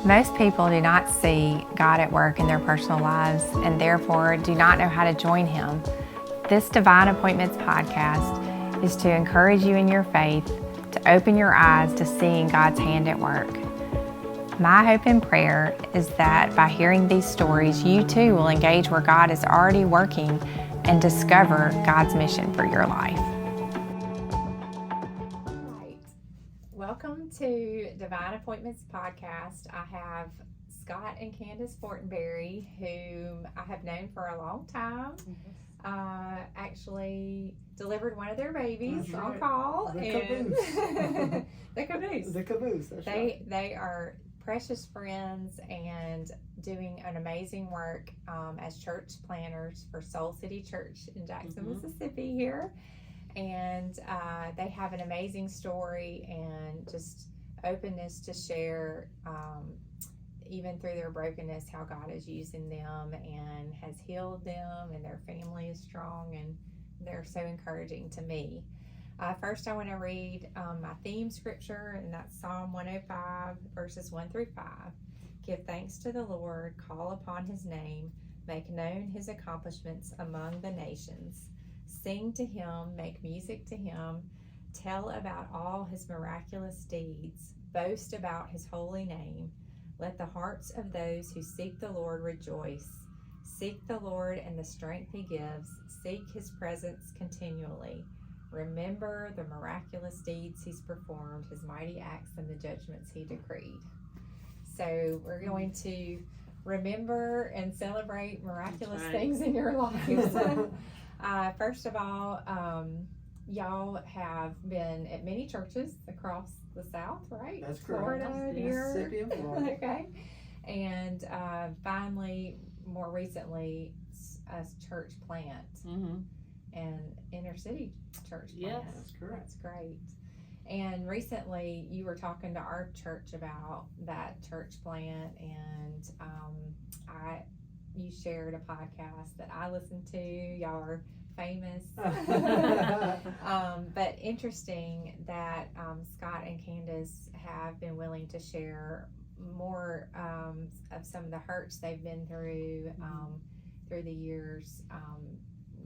Most people do not see God at work in their personal lives and therefore do not know how to join Him. This Divine Appointments podcast is to encourage you in your faith, to open your eyes to seeing God's hand at work. My hope and prayer is that by hearing these stories, you too will engage where God is already working and discover God's mission for your life. Welcome to Divine Appointments podcast. I have Scott and Candice Fortenberry, whom I have known for a long time. Actually delivered one of their babies on call. The caboose. The caboose. The caboose, that's right. They are precious friends and doing an amazing work as church planners for Soul City Church in Jackson, Mississippi here. And they have an amazing story and just openness to share, even through their brokenness, how God is using them and has healed them, and their family is strong, and they're so encouraging to me. First, I want to read my theme scripture, and that's Psalm 105, verses 1 through 5. Give thanks to the Lord, call upon His name, make known His accomplishments among the nations. Sing to Him, make music to Him, tell about all His miraculous deeds, boast about His holy name. Let the hearts of those who seek the Lord rejoice. Seek the Lord and the strength He gives. Seek His presence continually. Remember the miraculous deeds He's performed, His mighty acts and the judgments He decreed. So we're going to remember and celebrate miraculous things in your lives. First of all, y'all have been at many churches across the South, right? That's correct. Florida, here. Mississippi and Florida. Okay. And finally, more recently, a church plant. And inner city church plant. Yes, that's correct. That's great. And recently, you were talking to our church about that church plant, and you shared a podcast that I listened to. Y'all are famous. But interesting that Scott and Candace have been willing to share more of some of the hurts they've been through through the years.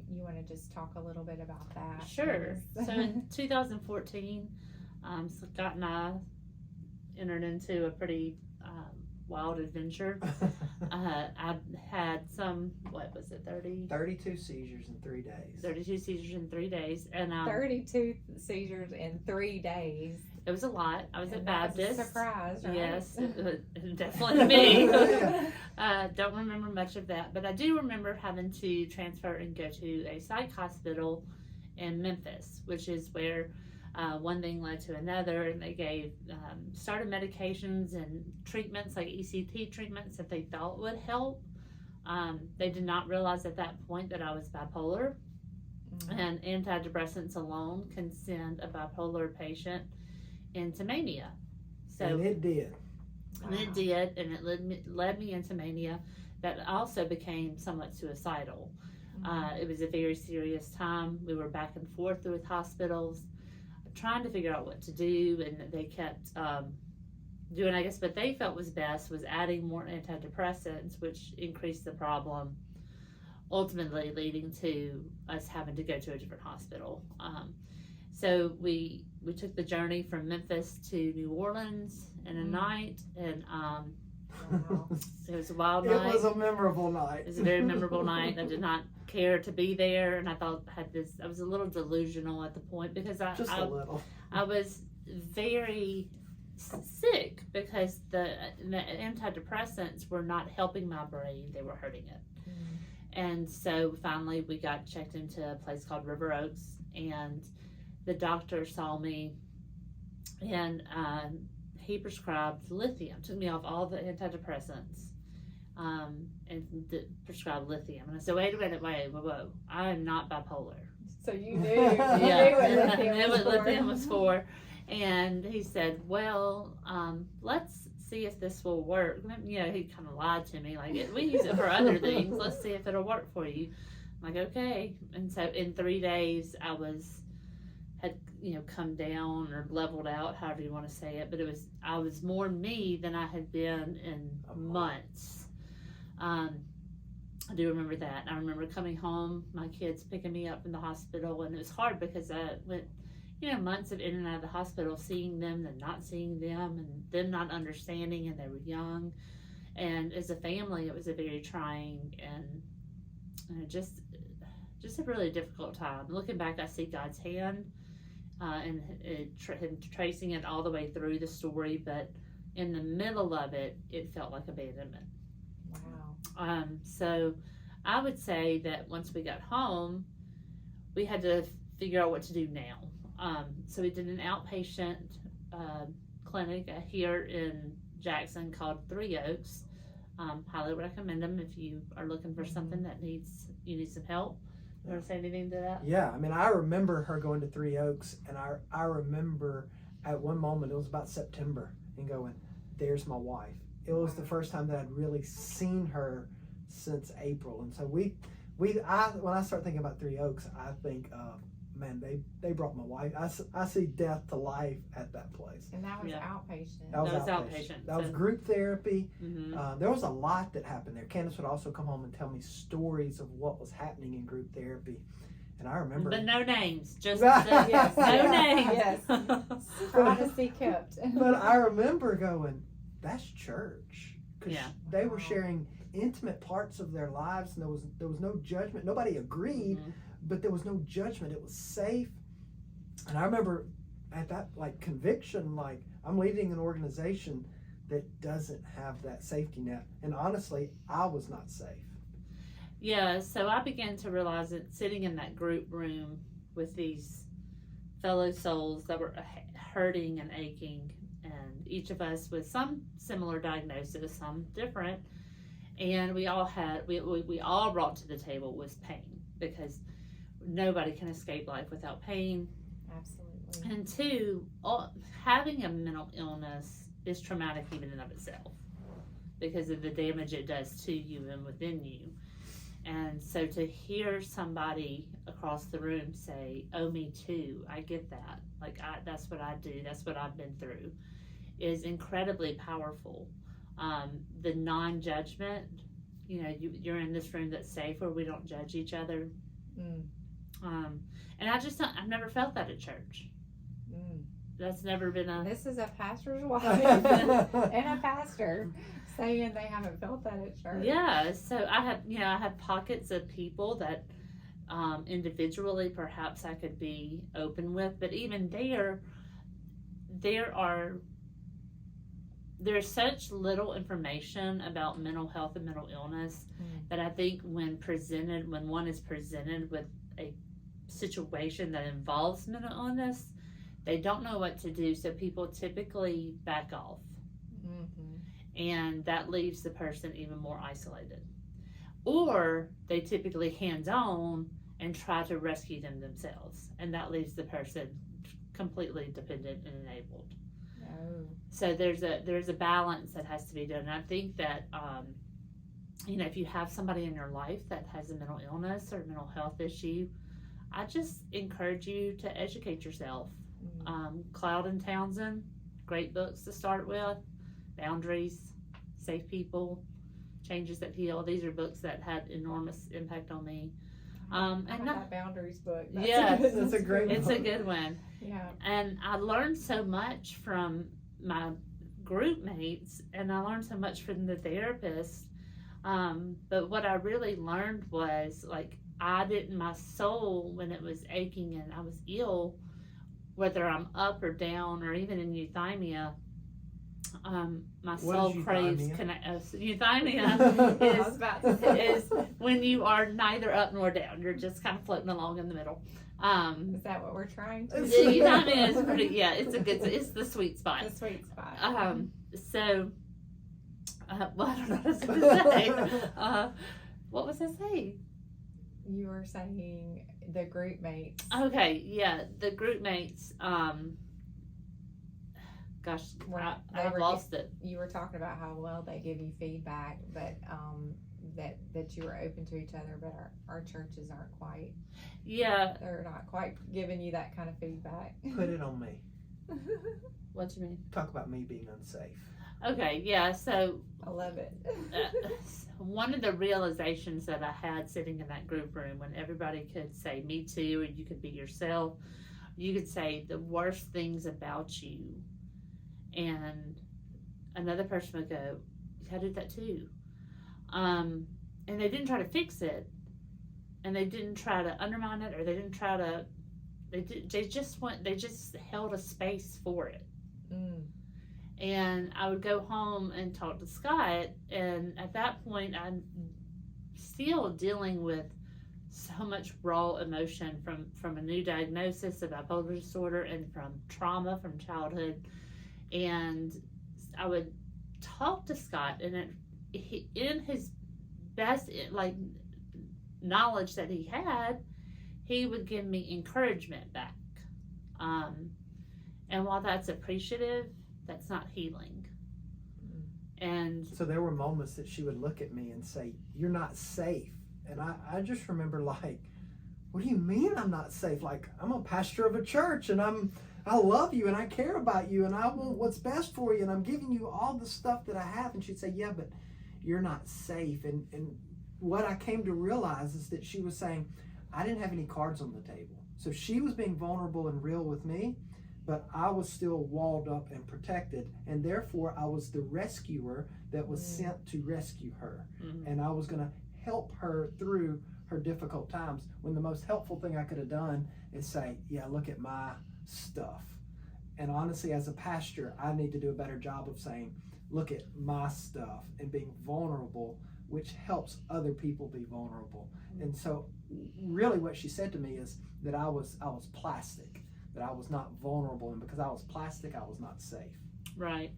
You want to just talk a little bit about that? Sure. So in 2014, Scott and I entered into a pretty wild adventure. I had 32 seizures in 3 days. 32 seizures in 3 days. And 32 seizures in 3 days. It was a lot. I was at That was Baptist. a surprise, right? Yes, definitely me. Don't remember much of that, but I do remember having to transfer and go to a psych hospital in Memphis, which is where one thing led to another, and they gave started medications and treatments like ECT treatments that they thought would help. They did not realize at that point that I was bipolar, and antidepressants alone can send a bipolar patient into mania. So And it did. And it did, and it led me into mania that also became somewhat suicidal. It was a very serious time. We were back and forth with hospitals, trying to figure out what to do, and they kept doing, I guess, what they felt was best was adding more antidepressants, which increased the problem, ultimately leading to us having to go to a different hospital. So we took the journey from Memphis to New Orleans in a night, and it was a wild night. It was a memorable night. It was a very memorable night. I did not care to be there, and I was a little delusional at the point because I was very sick because the antidepressants were not helping my brain, they were hurting it. And so finally we got checked into a place called River Oaks, and the doctor saw me, and he prescribed lithium, took me off all the antidepressants, and prescribed lithium. And I said, wait a minute, whoa, I am not bipolar. So you knew, what lithium was for. And he said, well, let's see if this will work. You know, he kind of lied to me, like, we use it for other things. Let's see if it'll work for you. I'm like, okay. And so in 3 days, I had, come down or leveled out, however you want to say it. But I was more me than I had been in months. I do remember that. I remember coming home, my kids picking me up from the hospital, and it was hard because I went, months of in and out of the hospital, seeing them and not seeing them, and them not understanding, and they were young. And as a family, it was a very trying and just a really difficult time. Looking back, I see God's hand and him tracing it all the way through the story, but in the middle of it, it felt like abandonment. Wow. So I would say that once we got home, we had to figure out what to do now. So we did an outpatient clinic here in Jackson called Three Oaks. Highly recommend them if you are looking for something that you need some help. You want to say anything to that? Yeah, I mean, I remember her going to Three Oaks, and I remember at one moment, it was about September, and going, there's my wife. It was the first time that I'd really seen her since April. And so when I start thinking about Three Oaks, I think of, man, they brought my wife. I see death to life at that place. And that was outpatient. That was outpatient. That was group therapy. Mm-hmm. There was a lot that happened there. Candace would also come home and tell me stories of what was happening in group therapy. And I remember. But no names. Just yes, no names. Yes. Privacy kept. But I remember going, that's church. Because they were Wow. sharing intimate parts of their lives, and there was no judgment. Nobody agreed. Mm-hmm. But there was no judgment. It was safe. And I remember at that conviction, I'm leading an organization that doesn't have that safety net. And honestly, I was not safe. Yeah, so I began to realize that sitting in that group room with these fellow souls that were hurting and aching, and each of us with some similar diagnosis, some different, and we all brought to the table was pain, because nobody can escape life without pain. Absolutely. And two, having a mental illness is traumatic even in of itself because of the damage it does to you and within you. And so to hear somebody across the room say, oh, me too, I get that. That's what I do. That's what I've been through, is incredibly powerful. The non-judgment, you're in this room that's safe where we don't judge each other. And I've never felt that at church. That's never been This is a pastor's wife and a pastor saying they haven't felt that at church. Yeah, so I have pockets of people that individually perhaps I could be open with, but even there's such little information about mental health and mental illness that I think when one is presented with a situation that involves mental illness, they don't know what to do, so people typically back off. And that leaves the person even more isolated. Or they typically hands on and try to rescue them themselves, and that leaves the person completely dependent and enabled. So there's a balance that has to be done. And I think that if you have somebody in your life that has a mental illness or mental health issue, I just encourage you to educate yourself. Cloud and Townsend, great books to start with. Boundaries, Safe People, Changes That Heal. These are books that had enormous impact on me. And that Boundaries book. That's a great It's book. a good one. Yeah. And I learned so much from my group mates, and I learned so much from the therapist. But what I really learned was my soul, when it was aching and I was ill, whether I'm up or down or even in euthymia, my soul craves euthymia is when you are neither up nor down. You're just kind of floating along in the middle. Is that what we're trying to do? Euthymia is pretty, it's the sweet spot. The sweet spot. So, I don't know what I was going to say. What was I saying? You were saying the group mates. Okay, yeah, the group mates, gosh, They I've were lost it. You were talking about how well they give you feedback, but that you were open to each other, but our churches aren't quite. Yeah. They're not quite giving you that kind of feedback. Put it on me. What do you mean? Talk about me being unsafe. Okay, yeah, so I love it. one of the realizations that I had sitting in that group room when everybody could say me too, or you could be yourself, you could say the worst things about you, and another person would go, I did that too. And they didn't try to fix it, and they didn't try to undermine it, or they didn't try to, they just held a space for it. And I would go home and talk to Scott, and at that point I'm still dealing with so much raw emotion from a new diagnosis of bipolar disorder and from trauma from childhood. And I would talk to Scott, and in his best knowledge that he had, he would give me encouragement back. And while that's appreciative, that's not healing. And so there were moments that she would look at me and say, "You're not safe." And I just remember, like, what do you mean I'm not safe? Like, I'm a pastor of a church, and I love you, and I care about you, and I want what's best for you, and I'm giving you all the stuff that I have. And she'd say, yeah, but you're not safe. And what I came to realize is that she was saying, I didn't have any cards on the table. So she was being vulnerable and real with me, but I was still walled up and protected, and therefore I was the rescuer that was sent to rescue her. And I was going to help her through her difficult times, when the most helpful thing I could have done is say, yeah, look at my stuff. And honestly, as a pastor, I need to do a better job of saying, look at my stuff, and being vulnerable, which helps other people be vulnerable. And so really what she said to me is that I was plastic, that I was not vulnerable, and because I was plastic, I was not safe. Right.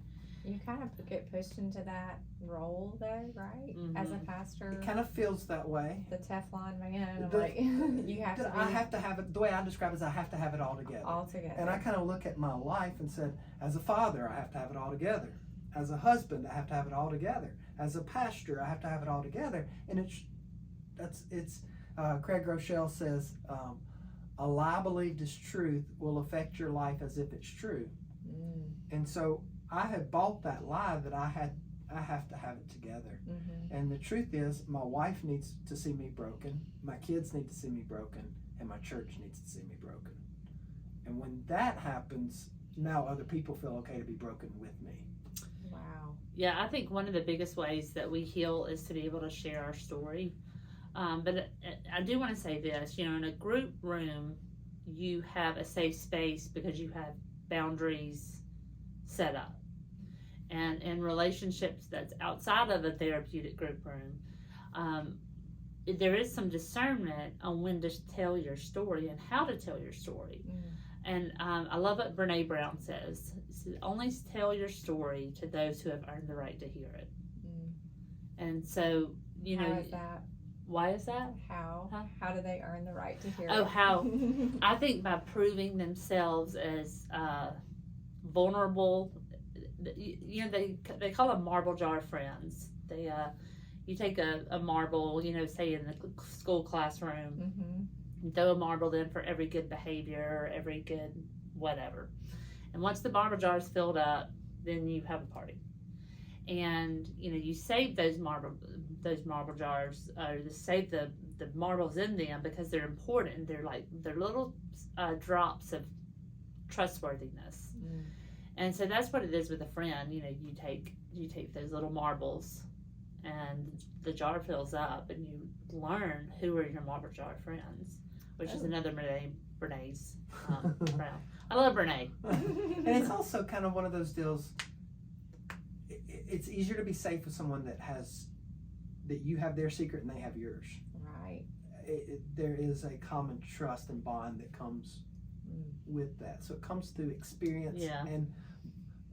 You kind of get pushed into that role, though, right? As a pastor, it kind of feels that way. The Teflon man, you have to. I have to have it. The way I describe it is, I have to have it all together. All together. And I kind of look at my life and said, as a father, I have to have it all together. As a husband, I have to have it all together. As a pastor, I have to have it all together. And it's Craig Rochelle says, a lie believed as truth will affect your life as if it's true. And so I had bought that lie that I have to have it together. And the truth is, my wife needs to see me broken, my kids need to see me broken, and my church needs to see me broken. And when that happens, now other people feel okay to be broken with me. Wow. Yeah, I think one of the biggest ways that we heal is to be able to share our story. But I do want to say this, in a group room, you have a safe space because you have boundaries set up. And in relationships that's outside of a therapeutic group room, there is some discernment on when to tell your story and how to tell your story. And I love what Brene Brown says. Only tell your story to those who have earned the right to hear it. And so, how is that? Why is that? How do they earn the right to hear it? How? I think by proving themselves as vulnerable. They call them marble jar friends. You take a marble, say in the school classroom, and throw a marble in for every good behavior, every good whatever. And once the marble jar is filled up, then you have a party. And you save those marble jars, or save the marbles in them because they're important. They're little drops of trustworthiness. And so that's what it is with a friend. You take those little marbles, and the jar fills up, and you learn who are your marble jar friends, which is another Brene's Brown. I love Brene. And it's also kind of one of those deals. It's easier to be safe with someone that you have their secret and they have yours. Right. There is a common trust and bond that comes with that. So it comes through experience. And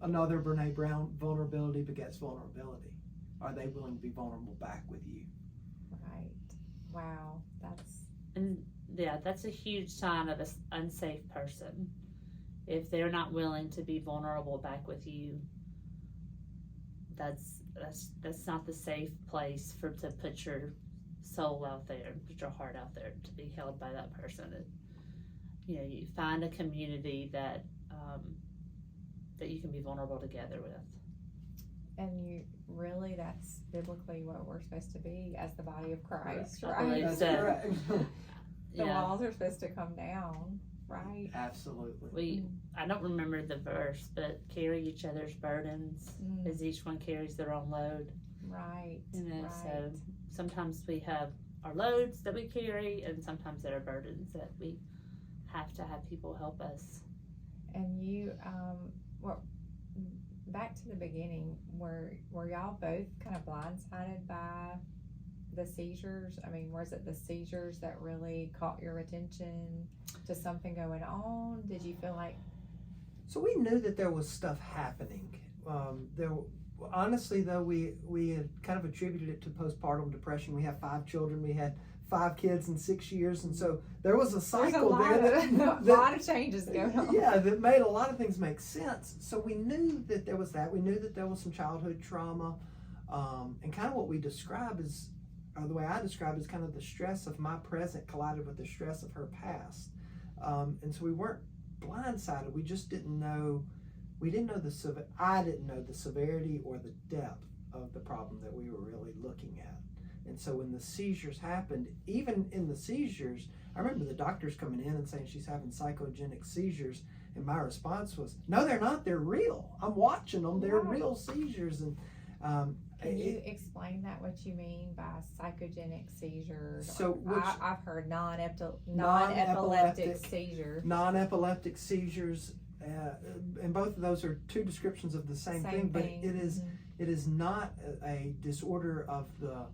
another Brene Brown, vulnerability begets vulnerability. Are they willing to be vulnerable back with you? Right. Wow. That's a huge sign of an unsafe person, if they're not willing to be vulnerable back with you, that's not the safe place to put your soul out there, put your heart out there to be held by that person. You find a community that you can be vulnerable together with. And that's biblically what we're supposed to be as the body of Christ, Correct. right? That's So- correct. The walls are supposed to come down, right? Absolutely. I don't remember the verse, but carry each other's burdens as each one carries their own load. Right. So sometimes we have our loads that we carry, and sometimes there are burdens that we have to have people help us. And you, back to the beginning, were y'all both kind of blindsided by the seizures? I mean, was it the seizures that really caught your attention to something going on? Did you feel like? So we knew that there was stuff happening. Honestly, though, we had kind of attributed it to postpartum depression. We have 5 children. We had 5 kids in 6 years, and so there was a cycle there. A lot of changes going on. Yeah, that made a lot of things make sense. So we knew that there was that. We knew that there was some childhood trauma, and kind of what we describe is, or the way I describe it, is kind of the stress of my present collided with the stress of her past. And so we weren't blindsided. We just didn't know. I didn't know the severity or the depth of the problem that we were really looking at. And so when the seizures happened, even in the seizures, I remember the doctors coming in and saying she's having psychogenic seizures, and my response was, no, they're not, they're real. I'm watching them, they're real seizures. And can you explain that, what you mean by psychogenic seizures? So I've heard non-epileptic seizures. Non-epileptic seizures, and both of those are 2 descriptions of the same thing, but it is not a disorder of the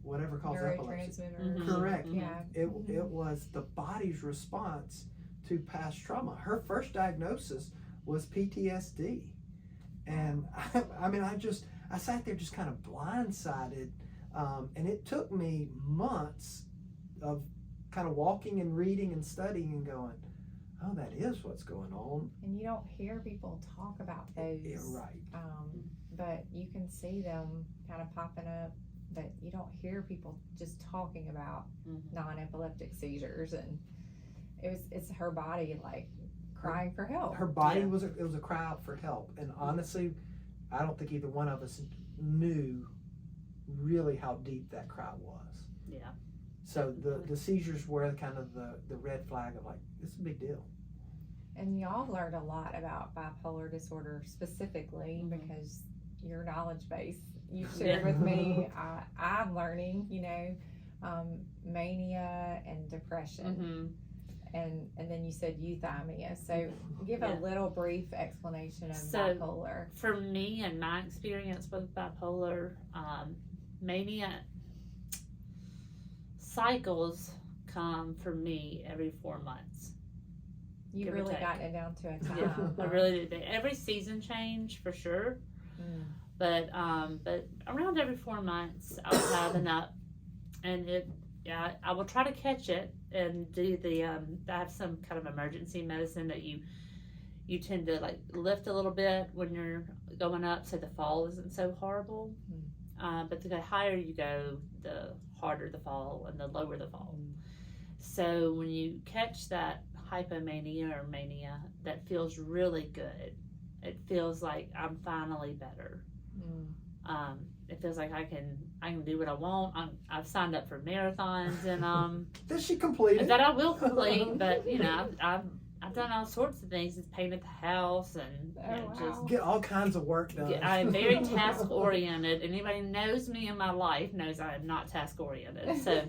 whatever calls epilepsy. Correct. Yeah. It was the body's response to past trauma. Her first diagnosis was PTSD, and I sat there just kind of blindsided, and it took me months of kind of walking and reading and studying and going, oh, that is what's going on. And you don't hear people talk about those. Yeah, right. But you can see them kind of popping up, but you don't hear people just talking about non-epileptic seizures. And it's her body like crying for help. Her body was a cry out for help. And honestly, I don't think either one of us knew really how deep that cry was. Yeah. So the seizures were kind of the red flag of like, this is a big deal. And y'all learned a lot about bipolar disorder specifically because your knowledge base you shared with me. I'm learning, mania and depression. And then you said euthymia. So give a little brief explanation of bipolar. For me and my experience with bipolar, mania cycles come for me every 4 months. You really gotten it down to a time. Yeah, I really did. Every season change for sure. But around every 4 months I'll have an up, and I will try to catch it and do I have some kind of emergency medicine that you tend to like lift a little bit when you're going up so the fall isn't so horrible. But the higher you go, the harder the fall and the lower the fall. So when you catch that hypomania or mania, that feels really good. It feels like I'm finally better. It feels like I can do what I want. I've signed up for marathons and Did she complete it? That I will complete, but I've done all sorts of things. It's painted the house and just get all kinds of work done. I'm very task oriented. Anybody who knows me in my life knows I am not task oriented. So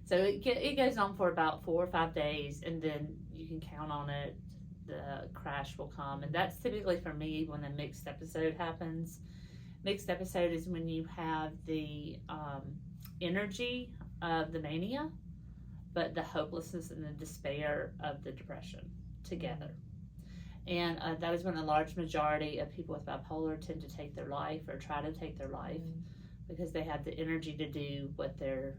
so it goes on for about 4 or 5 days, and then you can count on it. The crash will come, and that's typically for me when a mixed episode happens. Mixed episode is when you have the energy of the mania, but the hopelessness and the despair of the depression together. And that is when a large majority of people with bipolar tend to take their life or try to take their life because they have the energy to do what their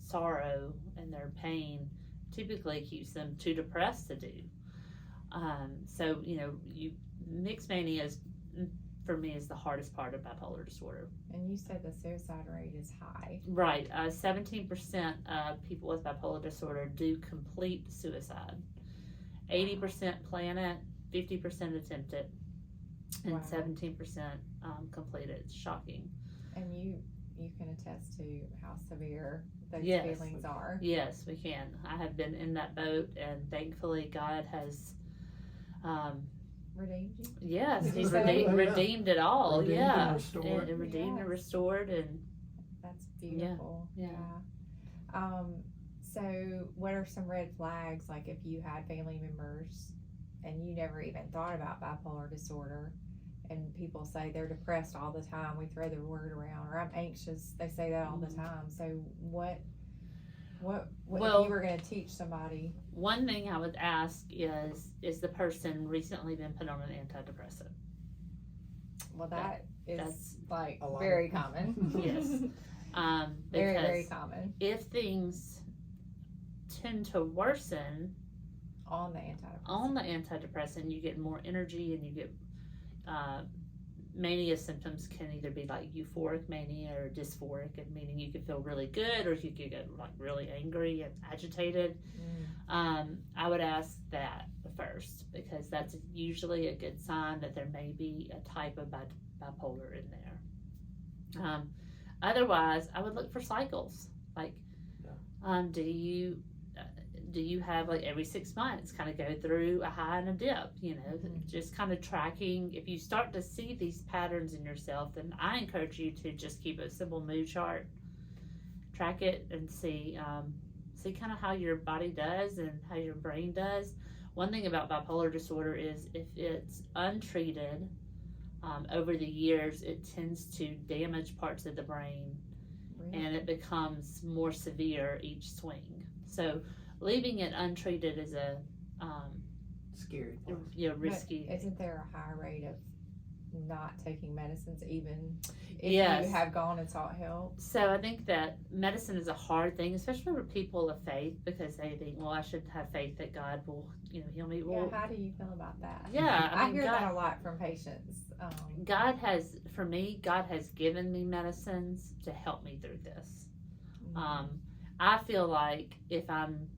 sorrow and their pain typically keeps them too depressed to do. So, mixed mania is, for me, is the hardest part of bipolar disorder. And you said the suicide rate is high. Right. 17% of people with bipolar disorder do complete suicide. 80% plan it, 50% attempt it, and 17% complete it. It's shocking. And you can attest to how severe those Yes. feelings are. Yes, we can. I have been in that boat, and thankfully God has Redeemed you? yes, Did you he's say? redeemed it all. Redeemed yeah. and restored. And redeemed and Yes. restored, and That's beautiful. Yeah. So what are some red flags, like if you had family members and you never even thought about bipolar disorder, and people say they're depressed all the time, we throw the word around, or I'm anxious, they say that all the time. So what Well, if you were going to teach somebody? one thing I would ask is the person recently been put on an antidepressant? Well, that is that's like a lot very of- common. Yes. Very, Because very common if things tend to worsen on the antidepressant. on the antidepressant, you get more energy, and you get mania symptoms can either be like euphoric mania or dysphoric, meaning you can feel really good, or you could get like really angry and agitated. I would ask that first, because that's usually a good sign that there may be a type of bipolar in there. Otherwise, I would look for cycles. Like, do you have like every 6 months kind of go through a high and a dip, just kind of tracking. If you start to see these patterns in yourself, then I encourage you to just keep a simple mood chart, track it, and see kind of how your body does and how your brain does. One thing about bipolar disorder is if it's untreated, over the years, it tends to damage parts of the brain, and it becomes more severe each swing. So leaving it untreated is a scary. risky. But isn't there a high rate of not taking medicines, even if Yes. you have gone and sought help? So I think that medicine is a hard thing, especially for people of faith, because they think, well, I should have faith that God will, heal me. Well, How do you feel about that? yeah, I mean, hear God, that a lot from patients. God has given me medicines to help me through this. I feel like if I'm,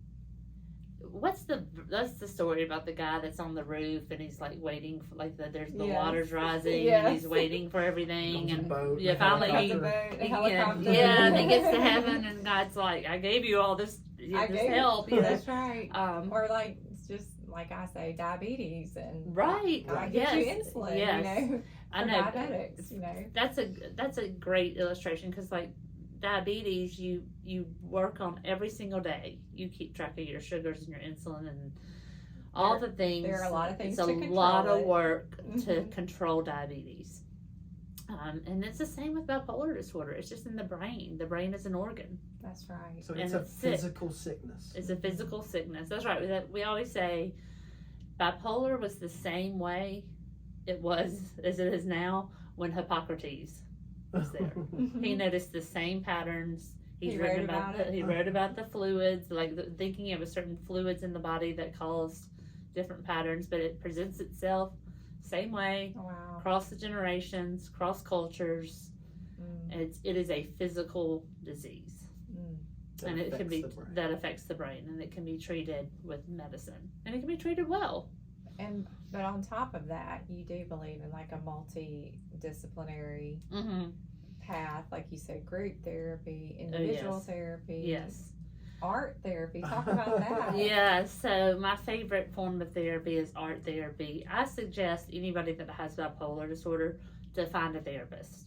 that's the story about the guy that's on the roof and he's like waiting for there's the Yes. water's rising Yes. and he's waiting for everything, and Boat, finally Got he, the boat, the he helicopter. he gets to heaven and God's like, I gave you all this help. That's right. Or Or it's just like I say, diabetes, and right, God yes, gives you insulin. yes. I For know. diabetics. That's a great illustration, because like diabetes, you work on every single day. You keep track of your sugars and your insulin and all the things. There are a lot of things It's to a control lot of it. work to Mhm. control diabetes. And it's the same with bipolar disorder. It's just in the brain. The brain is an organ. That's right. So And it's a it's sick. physical sickness. It's a physical sickness. That's right. We always say bipolar was the same way it was as it is now when Hippocrates was there. He noticed the same patterns. He written wrote about it. He wrote about the fluids, thinking of a certain fluids in the body that cause different patterns, but it presents itself same way, Wow. across the generations, cross cultures. It is a physical disease, and it can be that affects the brain, and it can be treated with medicine, and it can be treated well. But on top of that, you do believe in like a multidisciplinary path, like you said, group therapy, individual therapy, Yes. art therapy. Talk about that. Yeah, so my favorite form of therapy is art therapy. I suggest anybody that has bipolar disorder to find a therapist.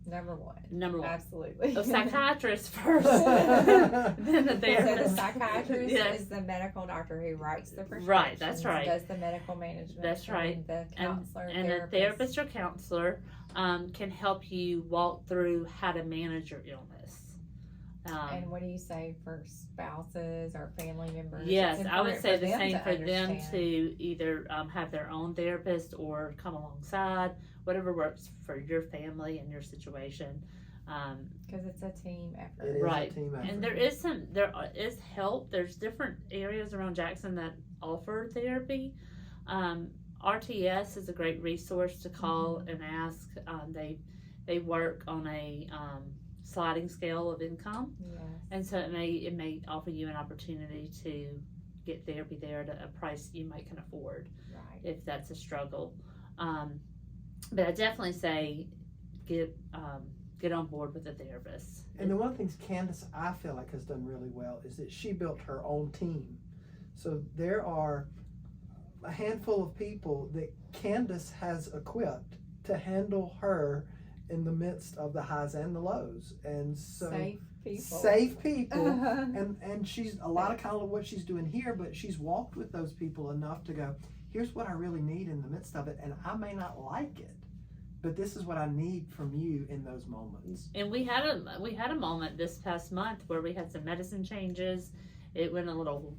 Number one. Absolutely. A psychiatrist first, then a So therapist. the psychiatrist Yes. is the medical doctor who writes the prescriptions. Right, that's right. Does the medical management. That's right. And the counselor, And a therapist or counselor can help you walk through how to manage your illness. And what do you say for spouses or family members? Yes, It's I would important say for the them same to for them understand. to either have their own therapist or come alongside, whatever works for your family and your situation. Because it's a team effort. It is Right. a team effort. And there is help. There's different areas around Jackson that offer therapy. RTS is a great resource to call and ask. They work on a sliding scale of income, and so it may offer you an opportunity to get therapy there at a price you might can afford, if that's a struggle. But I definitely say get on board with a therapist. And one of the things Candace, I feel like, has done really well is that she built her own team. So there are a handful of people that Candace has equipped to handle her in the midst of the highs and the lows. And so safe people. And she's a lot of kind of what she's doing here, but she's walked with those people enough to go, here's what I really need in the midst of it, and I may not like it, but this is what I need from you in those moments. And we had a moment this past month where we had some medicine changes. It went a little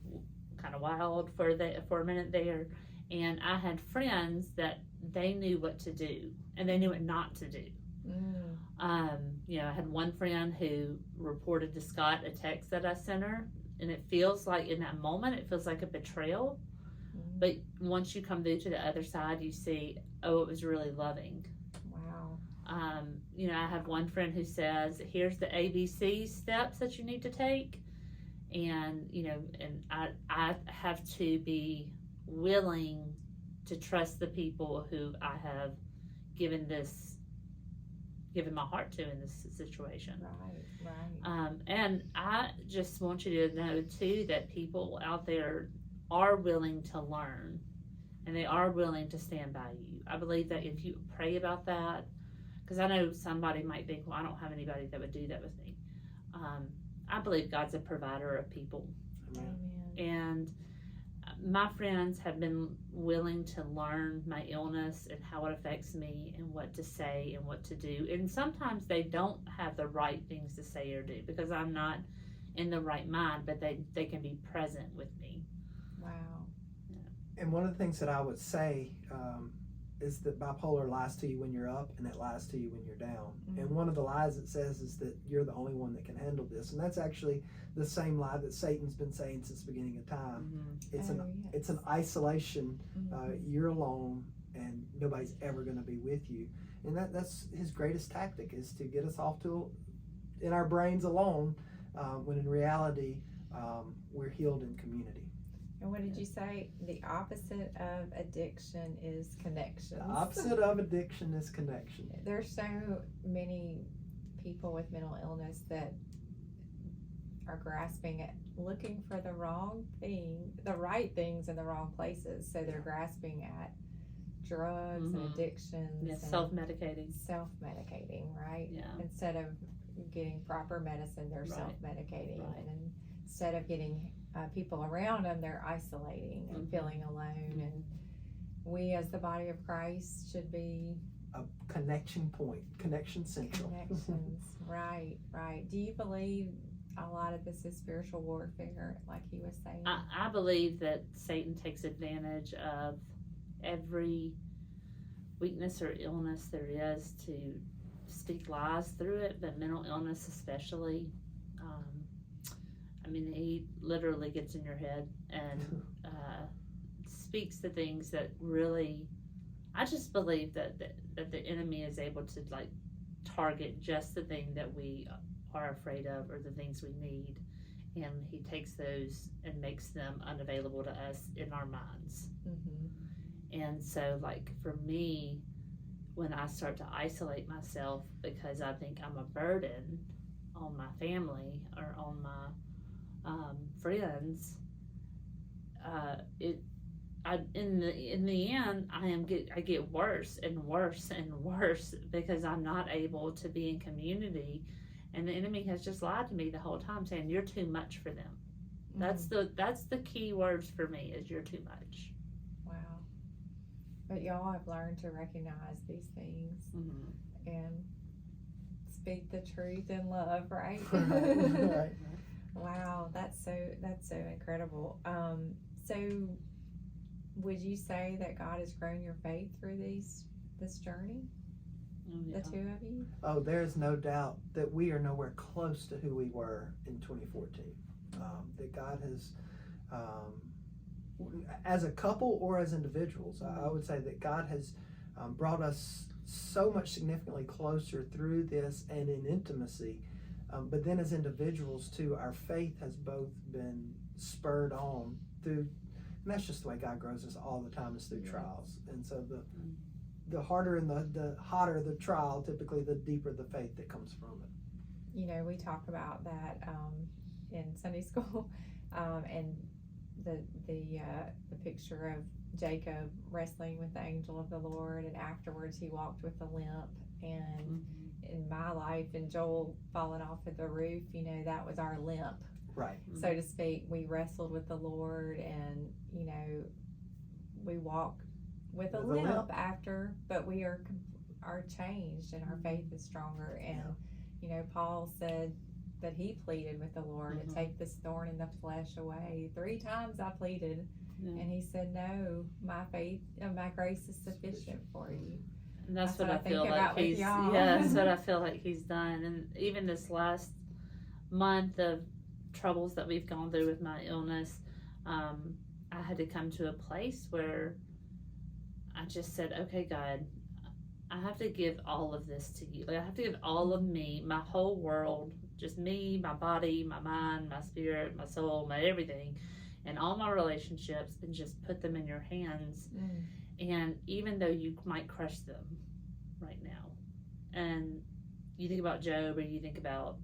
kind of wild for a minute there, and I had friends that they knew what to do and they knew what not to do. I had one friend who reported to Scott a text that I sent her, and it feels like in that moment it feels like a betrayal, but once you come through to the other side, you see, oh, it was really loving. Wow. I have one friend who says, here's the ABC steps that you need to take, and I have to be willing to trust the people who I have given my heart to in this situation. Right. And I just want you to know too that people out there are willing to learn, and they are willing to stand by you. I believe that if you pray about that, because I know somebody might think, well, I don't have anybody that would do that with me. I believe God's a provider of people. Amen. And my friends have been willing to learn my illness and how it affects me and what to say and what to do. And sometimes they don't have the right things to say or do because I'm not in the right mind, but they can be present with me. Wow. Yeah. And one of the things that I would say is that bipolar lies to you when you're up and it lies to you when you're down. And one of the lies it says is that you're the only one that can handle this. And that's actually the same lie that Satan's been saying since the beginning of time. It's an isolation. You're alone and nobody's ever going to be with you. And that's his greatest tactic, is to get us off in our brains alone, when in reality we're healed in community. And what did you say? The opposite of addiction is connection. The opposite of addiction is connection. There's so many people with mental illness that are grasping at looking for the right things in the wrong places. So they're grasping at drugs and addictions. Yeah, self-medicating, right? Yeah. Instead of getting proper medicine, they're self-medicating. Right. And instead of getting people around them, they're isolating and feeling alone. And we as the body of Christ should be a connection point, connection central. Connections. Right. Do you believe a lot of this is spiritual warfare, like he was saying? I believe that Satan takes advantage of every weakness or illness there is to speak lies through it, but mental illness especially. He literally gets in your head and speaks the things that really, I just believe that the enemy is able to target just the thing that we are afraid of or the things we need, and he takes those and makes them unavailable to us in our minds. And so for me, when I start to isolate myself because I think I'm a burden on my family or on my friends, in the end, I get worse and worse and worse because I'm not able to be in community, and the enemy has just lied to me the whole time, saying you're too much for them. That's the key words for me, is you're too much. Wow. But y'all have learned to recognize these things and speak the truth in love, right? Right. Wow, that's so incredible. So would you say that God has grown your faith through this journey? The two of you? Oh, there's no doubt that we are nowhere close to who we were in 2014. That God has as a couple or as individuals. I would say that God has brought us so much significantly closer through this and in intimacy. But then as individuals too, our faith has both been spurred on through, and that's just the way God grows us all the time, is through trials. And so the harder and the hotter the trial, typically the deeper the faith that comes from it. You know, we talk about that in Sunday school, and the picture of Jacob wrestling with the angel of the Lord, and afterwards he walked with a limp. And in my life, and Joel falling off of the roof, you know, that was our limp, right, so to speak. We wrestled with the Lord, and you know, we walk with a limp after, but we are changed, and our faith is stronger. And you know, Paul said that he pleaded with the Lord to take this thorn in the flesh away. 3 times I pleaded, and he said, no, my faith and my grace is sufficient for you. And that's what I feel like he's, that's what I feel like he's done. And even this last month of troubles that we've gone through with my illness, I had to come to a place where I just said, okay, God, I have to give all of this to you. Like, I have to give all of me, my whole world, just me, my body, my mind, my spirit, my soul, my everything, and all my relationships, and just put them in your hands. And even though you might crush them right now, and you think about Job, or you think about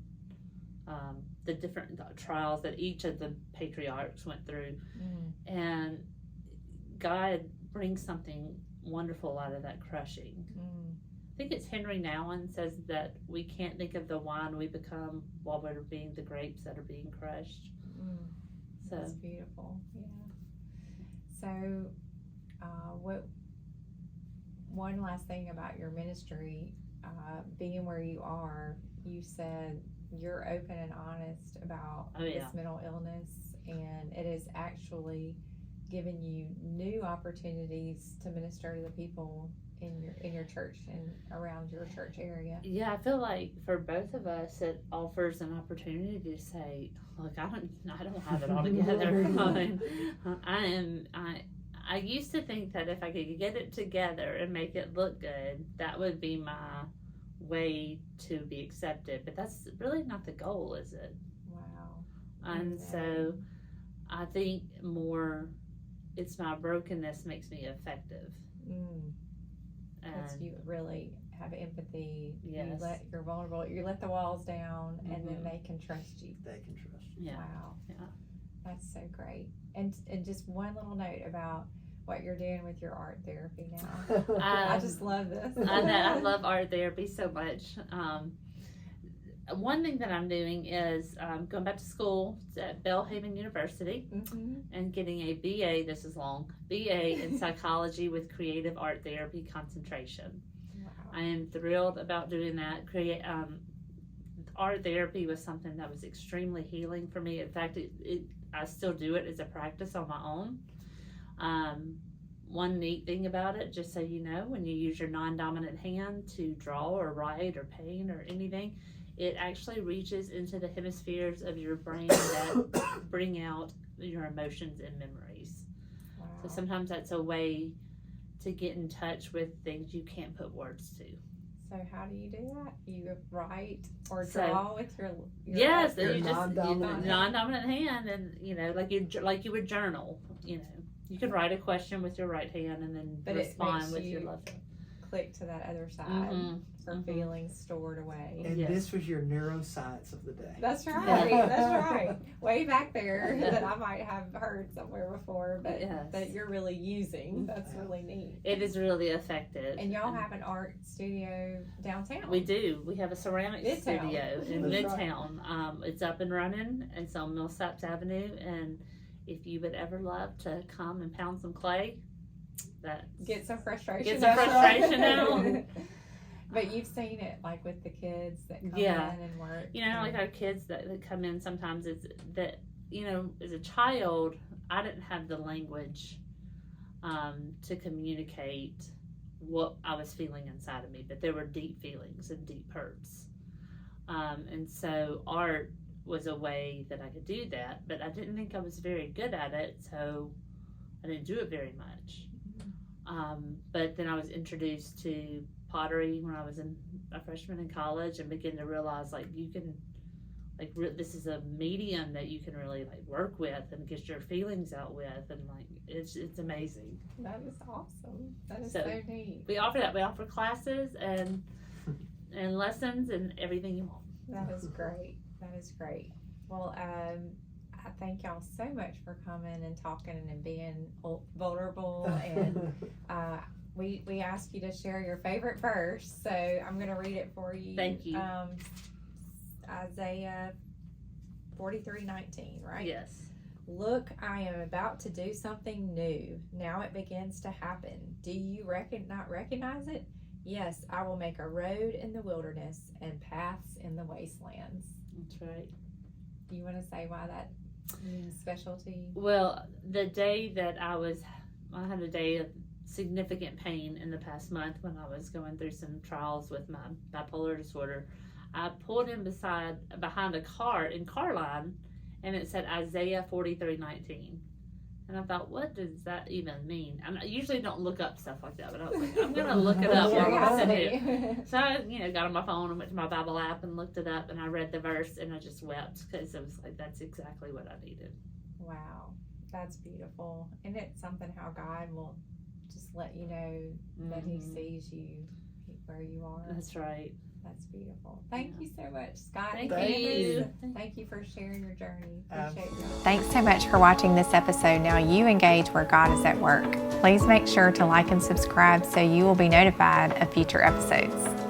the different trials that each of the patriarchs went through, and God brings something wonderful out of that crushing. I think it's Henry Nouwen says that we can't think of the wine we become while we're being the grapes that are being crushed. So that's beautiful. So one last thing about your ministry, being where you are, you said you're open and honest about this mental illness, and it has actually given you new opportunities to minister to the people in your church and around your church area. Yeah, I feel like for both of us, it offers an opportunity to say, look, I don't have it all together. I used to think that if I could get it together and make it look good, that would be my way to be accepted. But that's really not the goal, is it? Wow. And so I think more, it's my brokenness makes me effective. Because you really have empathy. Yes. You're vulnerable. You let the walls down, and then they can trust you. They can trust you. Yeah. Wow. Yeah. That's so great. And just one little note about what you're doing with your art therapy now. I just love this. I know, I love art therapy so much. One thing that I'm doing is going back to school at Belhaven University and getting a BA, this is long, BA in psychology with creative art therapy concentration. Wow. I am thrilled about doing that. Art therapy was something that was extremely healing for me. In fact, I still do it as a practice on my own. One neat thing about it, just so you know, when you use your non-dominant hand to draw or write or paint or anything, it actually reaches into the hemispheres of your brain that bring out your emotions and memories. Wow. So sometimes that's a way to get in touch with things you can't put words to. So how do you do that? You write or draw with your yes, your you just non-dominant non-dominant hand, and you know, like you would journal. You know, you could write a question with your right hand and then respond with your left hand. Click to that other side for feelings stored away. And this was your neuroscience of the day. That's right. That's right. Way back there that I might have heard somewhere before, but that you're really using. That's really neat. It is really effective. And y'all have an art studio downtown. We do. We have a ceramics studio in Midtown. Right. It's up and running. It's on Millsaps Avenue. And if you would ever love to come and pound some clay, get some frustration out. But you've seen it like with the kids that come in and work. You know, like our kids that come in sometimes, it's that, you know, as a child, I didn't have the language to communicate what I was feeling inside of me, but there were deep feelings and deep hurts. And so art was a way that I could do that, but I didn't think I was very good at it. So I didn't do it very much. But then I was introduced to pottery when I was a freshman in college, and began to realize like you can, like this is a medium that you can really like work with and get your feelings out with, and like it's amazing. That is awesome. That is so neat. We offer that. We offer classes and lessons and everything you want. That is great. That is great. Well, I thank y'all so much for coming and talking and being vulnerable. And we asked you to share your favorite verse, so I'm going to read it for you. Thank you. Isaiah 43:19, right? Yes. Look, I am about to do something new. Now it begins to happen. Do you not recognize it? Yes, I will make a road in the wilderness and paths in the wastelands. That's right. Do you want to say why that means special to you? Well, the day that I had a day of significant pain in the past month when I was going through some trials with my bipolar disorder. I pulled in behind a car in car line, and it said Isaiah 43:19. And I thought, what does that even mean? I usually don't look up stuff like that, but I was like, I'm going to look it up while I'm sitting here. So I, got on my phone and went to my Bible app and looked it up, and I read the verse, and I just wept because it was like, that's exactly what I needed. Wow, that's beautiful. And it's something how God will just let you know that He sees you where you are. That's right. That's beautiful. Thank you so much, Scott. Thank you. Thank you for sharing your journey. Appreciate you. Thanks so much for watching this episode. Now you engage where God is at work. Please make sure to like and subscribe so you will be notified of future episodes.